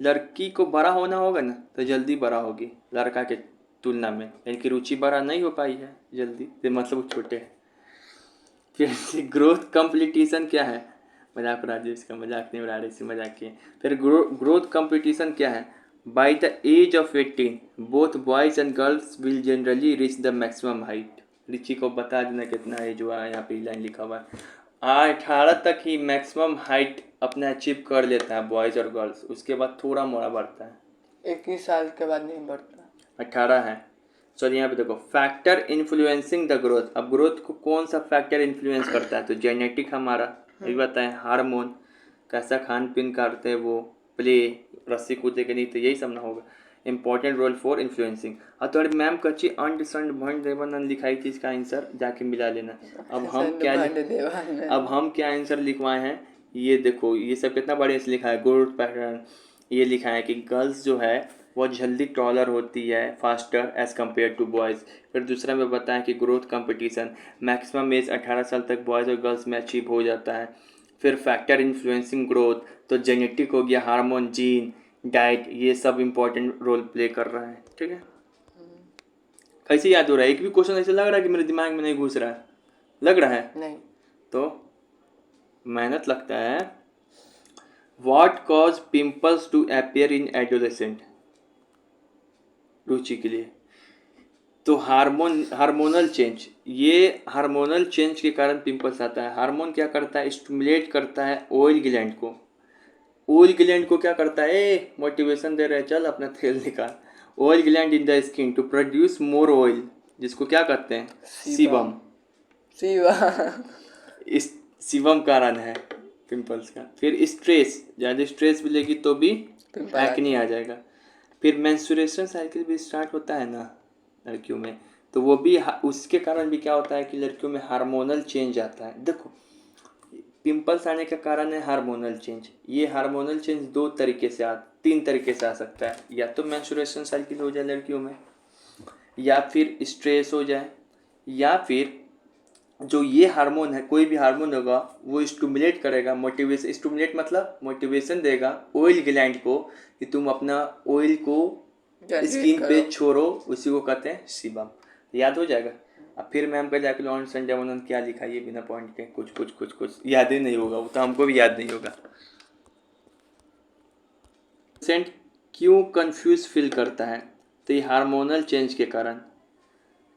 लड़की को बड़ा होना होगा ना तो जल्दी बड़ा होगी लड़का के तुलना में, यानी कि रुचि बड़ा नहीं हो पाई है जल्दी, तो मतलब वो छोटे है। फिर ग्रोथ कंपटीशन क्या है, मजाक उड़ा दिए, इसका मजाक नहीं उड़ा रहे, इसी मजाक किए। फिर ग्रोथ कंपटीशन क्या है, by the age of 18 both boys and girls will generally reach the maximum height. Richie को बता देना कितना एज हुआ है, यहाँ पे लाइन लिखा हुआ है। 18 तक ही मैक्सिमम हाइट अपना अचीव कर लेता है बॉयज़ और गर्ल्स, उसके बाद थोड़ा मोड़ा बढ़ता है। 21 साल के बाद नहीं बढ़ता। 18 है। सॉरी यहाँ पे देखो, फैक्टर इन्फ्लुएंसिंग द ग्रोथ। अब ग्रोथ को कौन सा फैक्टर इन्फ्लुएंस करता है, तो जेनेटिक हमारा अभी बताएं, हार्मोन, कैसा खान पीन करते हैं वो, प्ले, रस्सी कूदे के नहीं, तो यही सब ना होगा। Important role for influencing. और तो मैम कच्ची अंड संड भंड देवानंद लिखाई थी, इसका आंसर जाके मिला लेना। अब हम क्या आंसर लिखवाए हैं, ये देखो, ये सब कितना बढ़िया से लिखा है। ग्रोथ पैटर्न ये लिखा है कि गर्ल्स जो है वो जल्दी टॉलर होती है, faster as compare to boys. फिर दूसरा में बताएं कि ग्रोथ कंपटीशन, मैक्सिमम एज 18 साल तक बॉयज़ और गर्ल्स में अचीव हो जाता है। फिर फैक्टर इन्फ्लुएंसिंग ग्रोथ, तो जेनेटिक हो गया, हार्मोन, जीन, डाइट, ये सब इम्पोर्टेंट रोल प्ले कर रहा है। ठीक है, कैसे याद हो रहा है, एक भी क्वेश्चन ऐसे लग रहा है कि मेरे दिमाग में नहीं घुस रहा है, लग रहा है नहीं, तो मेहनत लगता है। What cause pimples to appear in adolescent, Ruchi के लिए, तो हार्मोनल चेंज, ये हार्मोनल चेंज के कारण पिंपल्स आता है। हार्मोन क्या करता है, स्टिमुलेट करता है ऑयल ग्लैंड को। ऑयल ग्लैंड को क्या करता है, मोटिवेशन दे रहे हैं, चल अपना तेल निकाल। Oil gland in the skin to produce more oil, जिसको क्या कहते हैं, सीबम। इस सीबम कारण है पिंपल्स का। फिर स्ट्रेस, ज़्यादा स्ट्रेस मिलेगी तो भी एक्ने आ जाएगा। फिर मेंस्ट्रुएशन साइकिल भी स्टार्ट होता है ना लड़कियों में, तो वो भी उसके कारण भी क्या होता है कि लड़कियों में हार्मोनल चेंज आता है। देखो, पिंपल्स आने का कारण है हार्मोनल चेंज। ये हार्मोनल चेंज तीन तरीके से आ सकता है, या तो मेंस्ट्रुएशन साइकिल हो जाए लड़कियों में, या फिर स्ट्रेस हो जाए, या फिर जो ये हार्मोन है, कोई भी हार्मोन होगा वो स्टिमुलेट करेगा, मोटिवेशन, स्टिमुलेट मतलब मोटिवेशन देगा ऑयल ग्लैंड को कि तुम अपना ऑयल को स्किन पे छोड़ो, उसी को कहते हैं सीबम। याद हो जाएगा। अब फिर मैम का जाके लॉन्च संजय उन्होंने क्या लिखा, ये बिना पॉइंट के कुछ याद ही नहीं होगा, वो तो हमको भी याद नहीं होगा। पेशेंट क्यों कंफ्यूज फील करता है, तो ये हार्मोनल चेंज के कारण।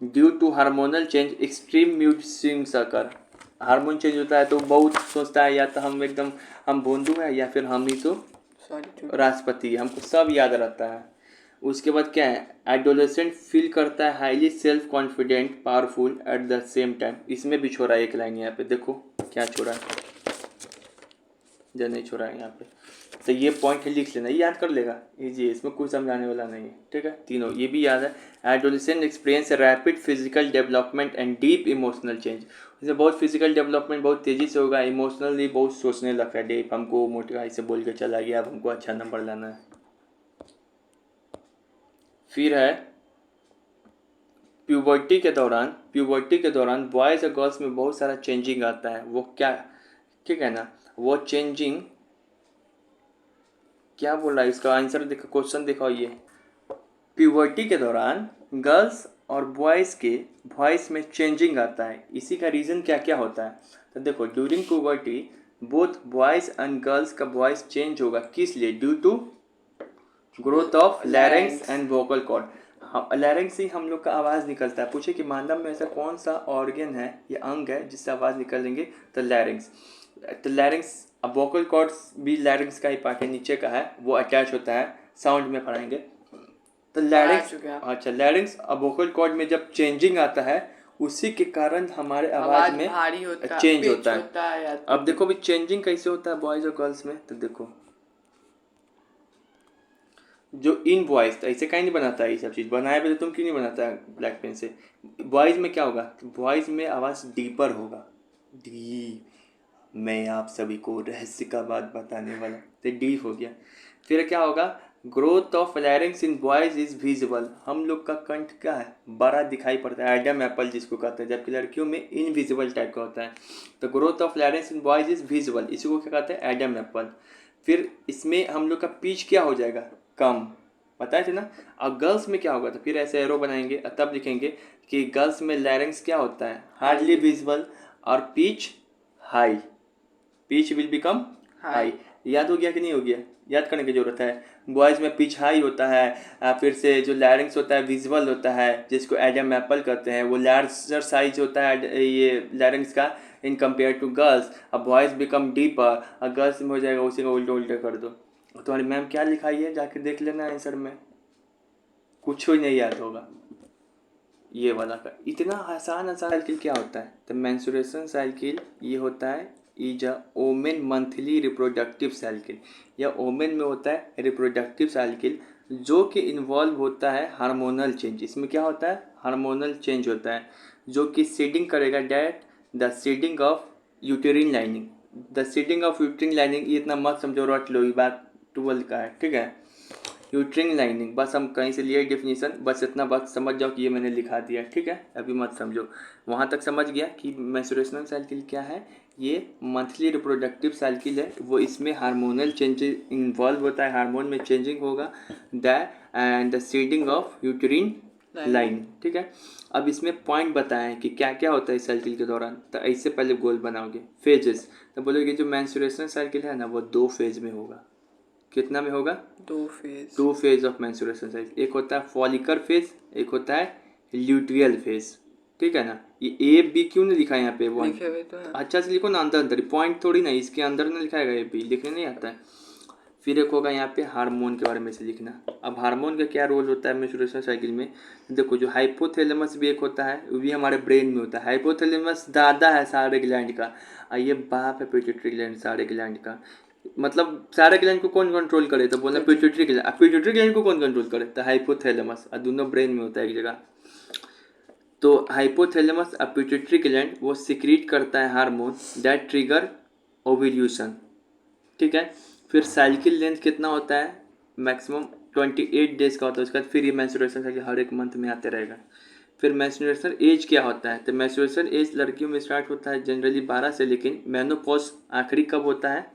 Due to hormonal change extreme mood swings occur. Hormone change होता है तो बहुत सोचता है, या तो हम भोंदू है, या फिर हम ही तो राष्ट्रपति, हमको सब याद रहता है। उसके बाद क्या है, एडोलेसेंट फील करता है highly self confident, powerful at the same time. इसमें भी छोड़ा एक लाइन, यहाँ पे देखो क्या छोड़ा है, जो नहीं छोड़ा है यहाँ पे, तो ये पॉइंट लिख लेना, ये याद कर लेगा, इजी है, इसमें कुछ समझाने वाला नहीं है। ठीक है, तीनों ये भी याद है। Adolescent experience rapid physical development and deep emotional change. इसमें बहुत फिजिकल डेवलपमेंट बहुत तेज़ी से होगा, इमोशनली बहुत सोचने लगता है, डीप, हमको मोटिवाई से बोल के चला गया, अब हमको अच्छा नंबर लाना है। फिर है प्यूबर्टी के दौरान बॉयज़ और गर्ल्स में बहुत सारा चेंजिंग आता है। वो क्या, ठीक है ना, वो चेंजिंग क्या बोल रहा है, इसका आंसर देखो, क्वेश्चन दिखाओ। ये प्यूबर्टी के दौरान गर्ल्स और वॉइस में चेंजिंग आता है, इसी का रीज़न क्या क्या होता है, तो देखो, during puberty both boys and girls का वॉइस चेंज होगा, किस लिए, due to growth of larynx and vocal cord. Larynx से हम लोग का आवाज़ निकलता है। पूछे कि मानव में ऐसा कौन सा ऑर्गन है या अंग है जिससे आवाज़ निकलेंगे, तो लैरिंक्स। तो लैरिंक्स, अब वोकल कॉर्ड्स भी लैरिंक्स का ही पार्ट है, नीचे का है, वो अटैच होता है, साउंड में पढ़ाएंगे। तो लैरिंक्स, अच्छा, लैरिंक्स अब वोकल कॉर्ड में जब चेंजिंग आता है, उसी के कारण हमारे आवाज़ में चेंज होता है। अब देखो भी चेंजिंग कैसे होता है बॉयज़ और गर्ल्स में, तो देखो, जो इन वॉइस, तो ऐसे कहीं नहीं बनाता है, ये सब चीज़ बनाए तो तुम क्यों नहीं बनाता है ब्लैक पेन से। वॉइस में क्या होगा, वॉइस में आवाज़ डीपर होगा, डीप, मैं आप सभी को रहस्य का बात बताने वाला, तो डीप हो गया। फिर क्या होगा, growth of लैरिंग्स in boys is visible, हम लोग का कंठ क्या है, बड़ा दिखाई पड़ता है, एडम एप्पल जिसको कहते हैं, जबकि लड़कियों में इनविजिबल टाइप का होता है। तो growth of लैरिंग्स in boys is visible, इसी को क्या कहते हैं, एडम एप्पल। फिर इसमें हम लोग का पिच क्या हो जाएगा, कम, पता है ना। और गर्ल्स में क्या होगा, तो फिर ऐसे एरो बनाएंगे और तब लिखेंगे कि गर्ल्स में लैरिंग्स क्या होता है, हार्डली विजिबल और pitch high, pitch will become high. याद हो गया कि नहीं हो गया, याद करने की जरूरत है। बॉयज़ में पिच हाई होता है, फिर से जो लैरिंग्स होता है विजुअल होता है, जिसको एडम एप्पल कहते हैं, वो लार्जर साइज होता है ये लैरिंग्स का इन कंपेयर टू गर्ल्स। अब बॉयज़ बिकम डीपर, और गर्ल्स में हो जाएगा उसी को उल्टे उल्टे कर दो। तुम्हारी मैम क्या लिखाई है जाके देख लेना आंसर में, कुछ ही नहीं याद होगा ये वाला का। इतना आसान साइकिल क्या होता है, तो मेंस्ट्रुएशन साइकिल ये होता है is a women monthly reproductive cycle, या ओमेन में होता है रिप्रोडक्टिव साइकिल जो कि इन्वॉल्व होता है हार्मोनल चेंज। इसमें क्या होता है, हार्मोनल चेंज होता है जो कि सीडिंग करेगा, that the seeding of यूटेरिन lining, the seeding of यूटेरिन lining, ये इतना मत समझो, रट लो, ये बात 12 का है, ठीक है। यूट्रिन लाइनिंग, बस हम कहीं से लिए डेफिनेशन, बस इतना बात समझ जाओ कि ये मैंने लिखा दिया, ठीक है, अभी मत समझो। वहाँ तक समझ गया कि मेंस्ट्रुएशनल साइकिल क्या है, ये मंथली रिप्रोडक्टिव साइकिल है, वो इसमें हार्मोनल चेंजेस इन्वॉल्व होता है, हार्मोन में चेंजिंग होगा, the seeding of uterine line, ठीक है। अब इसमें पॉइंट बताएं कि क्या क्या होता है इस साइकिल के दौरान, तो ऐसे पहले गोल बनाओगे फेजेस, तो बोलोगे जो मेंस्ट्रुएशनल साइकिल है ना वो 2 फेज में होगा। कितना में होगा, 2 फेज ऑफ मेंस्ट्रुएशन साइकिल। एक होता है फॉलिकल फेज, एक होता है ल्यूटियल फेज, ठीक है ना। ये ए बी क्यों नहीं लिखा है यहाँ पे, वो तो अच्छा से लिखो ना, अंदर अंदर पॉइंट थोड़ी ना, इसके अंदर ना लिखाएगा, ए बी लिखने नहीं आता है। फिर एक होगा यहाँ पे हार्मोन के बारे में से लिखना। अब हार्मोन का क्या रोल होता है मेंस्ट्रुएशन साइकिल में, देखो जो हाइपोथैलेमस भी एक होता है, वो भी हमारे ब्रेन में होता है। हाइपोथैलेमस दादा है सारे ग्लैंड का, और ये बाप है पिट्यूटरी ग्लैंड सारे ग्लैंड का। मतलब सारे ग्लैंड को कौन कंट्रोल करे, तो बोलना पिट्यूटरी ग्लैंड। पिट्यूटरी ग्लैंड को कौन कंट्रोल करे, तो हाइपोथैलेमस, और दोनों ब्रेन में होता है एक जगह। तो हाइपोथैलेमस और पिट्यूटरी ग्लैंड वो सिक्रीट करता है हार्मोन दैट ट्रिगर ओव्यूलेशन, ठीक है। फिर साइकिल लेंथ कितना होता है, मैक्सिमम 28 डेज का होता है। उसके बाद फिर ये मेंस्ट्रुएशन साइकिल हर एक मंथ में आते रहेगा। फिर मेंस्ट्रुएशन एज क्या होता है, तो मेंस्ट्रुएशन एज लड़कियों में स्टार्ट होता है जनरली 12 से, लेकिन मेनोपॉज आखिरी कब होता है,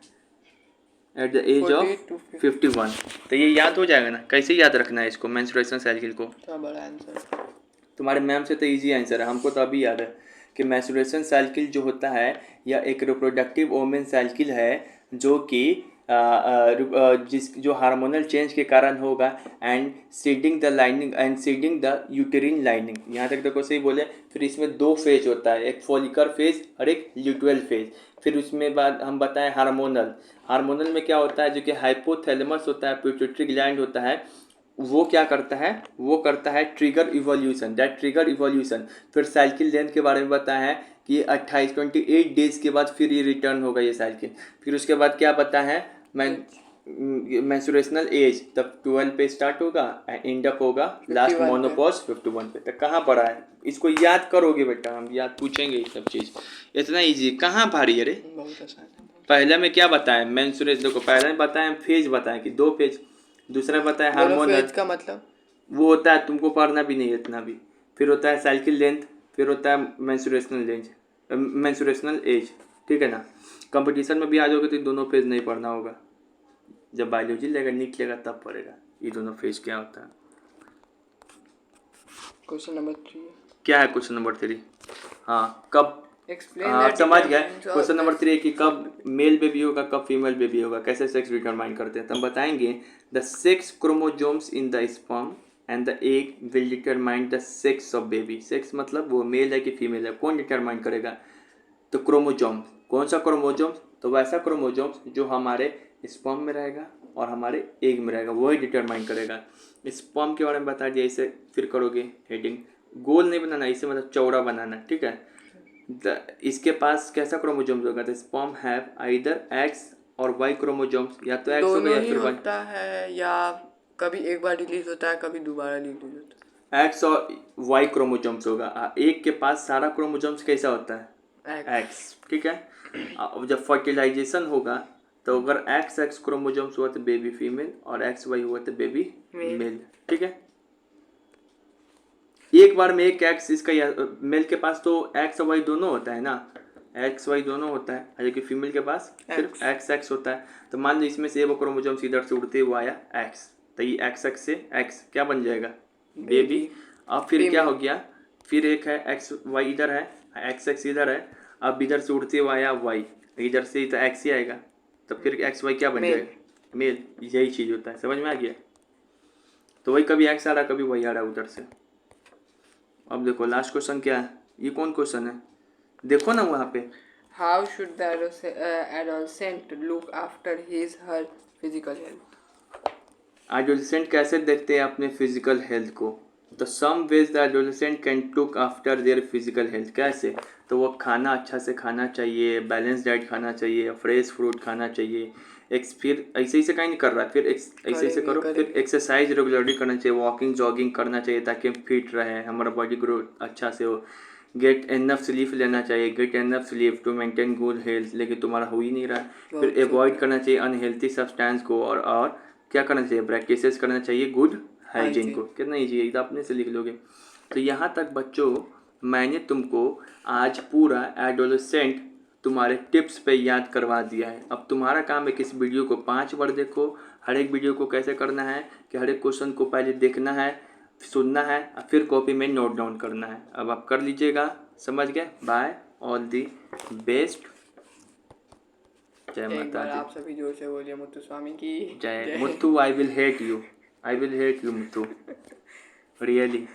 एट द एज ऑफ 51। तो ये याद हो जाएगा ना, कैसे याद रखना है इसको मेंस्ट्रुएशन साइकिल को, बड़ा आंसर तुम्हारे मैम से तो इजी आंसर है, हमको तो अभी याद है कि मेंस्ट्रुएशन साइकिल जो होता है यह एक रिप्रोडक्टिव वोमेन साइकिल है जो कि जिस जो हार्मोनल चेंज के कारण होगा, and seeding the lining and seeding the यूटेरिन lining. यहाँ तक देखो सही बोले। फिर इसमें 2 फेज होता है, एक फॉलिकल फेज और एक ल्यूटियल फेज। फिर उसमें बाद हम बताएं हार्मोनल, हार्मोनल में क्या होता है, जो कि हाइपोथैलेमस होता है, पिट्यूटरी ग्लैंड होता है, वो क्या करता है, वो करता है trigger evolution, that trigger evolution. फिर साइकिल लेंथ के बारे में बताया है कि 28 डेज के बाद फिर ये रिटर्न होगा ये साइकिल। फिर उसके बाद क्या पता है, मेंस्ट्रुएशनल एज तब 12 पे स्टार्ट होगा, एंड अप होगा लास्ट मोनोपॉज 51 पे। तक कहाँ पड़ा है, इसको याद करोगे बेटा, हम याद पूछेंगे ये सब चीज़, इतना इजी कहाँ भारी है रे। पहले में क्या बताएं, मेंस्ट्रुएशन देखो, पहले में बताएं फेज, बताएं कि 2 फेज, दूसरा बताएं हार्मोनल का मतलब वो होता है, तुमको पढ़ना भी नहीं है इतना भी। फिर होता है साइकिल लेंथ, फिर होता है मेंस्ट्रुएशनल लेंथ, मेंस्ट्रुएशनल एज, ठीक है ना। कंपटीशन में भी आ जाओगे तो दोनों फेज नहीं पढ़ना होगा, जब बायोलॉजी लेगा निकलेगा तब पढ़ेगा ये दोनों फेज क्या होता है। क्वेश्चन नंबर 3 क्या है, क्वेश्चन नंबर 3, हाँ कब, हाँ समझ गए। क्वेश्चन नंबर 3 कि कब मेल बेबी होगा, कब फीमेल बेबी होगा, कैसे सेक्स डिटरमाइन करते हैं, तो हम बताएंगे the sex chromosomes in the sperm and the egg will determine the sex of baby. Sex मतलब वो मेल है कि फीमेल है, कौन डिटरमाइन करेगा, तो क्रोमोजोम। कौन सा क्रोमोजोम, तो वैसा क्रोमोजोम्स जो हमारे स्पर्म में रहेगा और हमारे एग में रहेगा, वही डिटरमाइन करेगा। स्पर्म के बारे में बता दिया, इसे फिर करोगे हेडिंग, गोल नहीं बनाना, इसे मतलब चौड़ा बनाना, ठीक है। इसके पास कैसा क्रोमोजोम्स होगा, तो स्पर्म हैव आइदर एक्स और वाई क्रोमोजोम्स, या तो एक्स होगा या फिर वाई होता है, या कभी एक बार रिलीज होता है, कभी दोबारा रिलीज होता है। एक्स और वाई क्रोमोजोम्स होगा। एक के पास सारा क्रोमोजोम्स कैसा होता है, एक्स, ठीक है। अब जब फर्टिलाइजेशन होगा तो अगर एक्स एक्स क्रोमोजोम्स हुआ तो बेबी फीमेल और एक्स वाई हुआ तो बेबी मेल। ठीक है, एक बार में एक एक्स इसका मेल के पास तो एक्स और वाई दोनों होता है ना, एक्स वाई दोनों होता है, जबकि फीमेल के पास सिर्फ एक्स एक्स होता है। तो मान लो इसमें से वो क्रोमोजोम्स इधर से उड़ते हुए आया एक्स, तो ये एक्स एक्स से एक्स क्या बन जाएगा बेबी। अब फिर क्या हो गया, फिर एक है एक्स वाई इधर है, एक्स एक्स इधर है, अब इधर से उड़ते हुए आया वाई, इधर से तो एक्स ही आएगा, तो फिर एक्स वाई क्या बन जाएगा मेल। यही चीज़ होता है, समझ में आ गया। तो वही कभी एक्स आ रहा कभी वही आ रहा उधर से। अब देखो लास्ट क्वेश्चन क्या है, ये कौन क्वेश्चन है, देखो ना वहाँ पे। How should the adolescent look after his her physical health. Adolescent कैसे देखते हैं अपने फिजिकल हेल्थ को, तो some ways the adolescent can took after their physical health. कैसे, तो वो खाना अच्छा से खाना चाहिए, बैलेंस डाइट खाना चाहिए, फ्रेश फ्रूट खाना चाहिए, फिर ऐसे ऐसे कहीं नहीं कर रहा है, फिर ऐसे ऐसे करो, फिर एक्सरसाइज रेगुलरली करना चाहिए, वॉकिंग जॉगिंग करना चाहिए ताकि हम फिट रहे, हमारा बॉडी ग्रोथ अच्छा से हो। गेट एनफ स्लीप लेना चाहिए, get enough sleep to maintain good health, लेकिन तुम्हारा हो ही नहीं रहा है। फिर अवॉइड करना चाहिए अनहेल्थी सब्सटेंस को, और क्या करना चाहिए, प्रैक्टिसेस करना चाहिए गुड हाइजीन को। कितना ईजी है, ये तो अपने से लिख लोगे। तो यहाँ तक बच्चों मैंने तुमको आज पूरा एडोलेसेंट तुम्हारे टिप्स पे याद करवा दिया है। अब तुम्हारा काम है कि इस वीडियो को 5 बार देखो। हर एक वीडियो को कैसे करना है कि हर एक क्वेश्चन को पहले देखना है, सुनना है, और फिर कॉपी में नोट डाउन करना है। अब आप कर लीजिएगा, समझ गए। Bye, all the best. जय माता दी। आप सभी जोर से बोलिए मुत्तु स्वामी की जय। Muthu, I will hate you, I will hate you Muthu, really.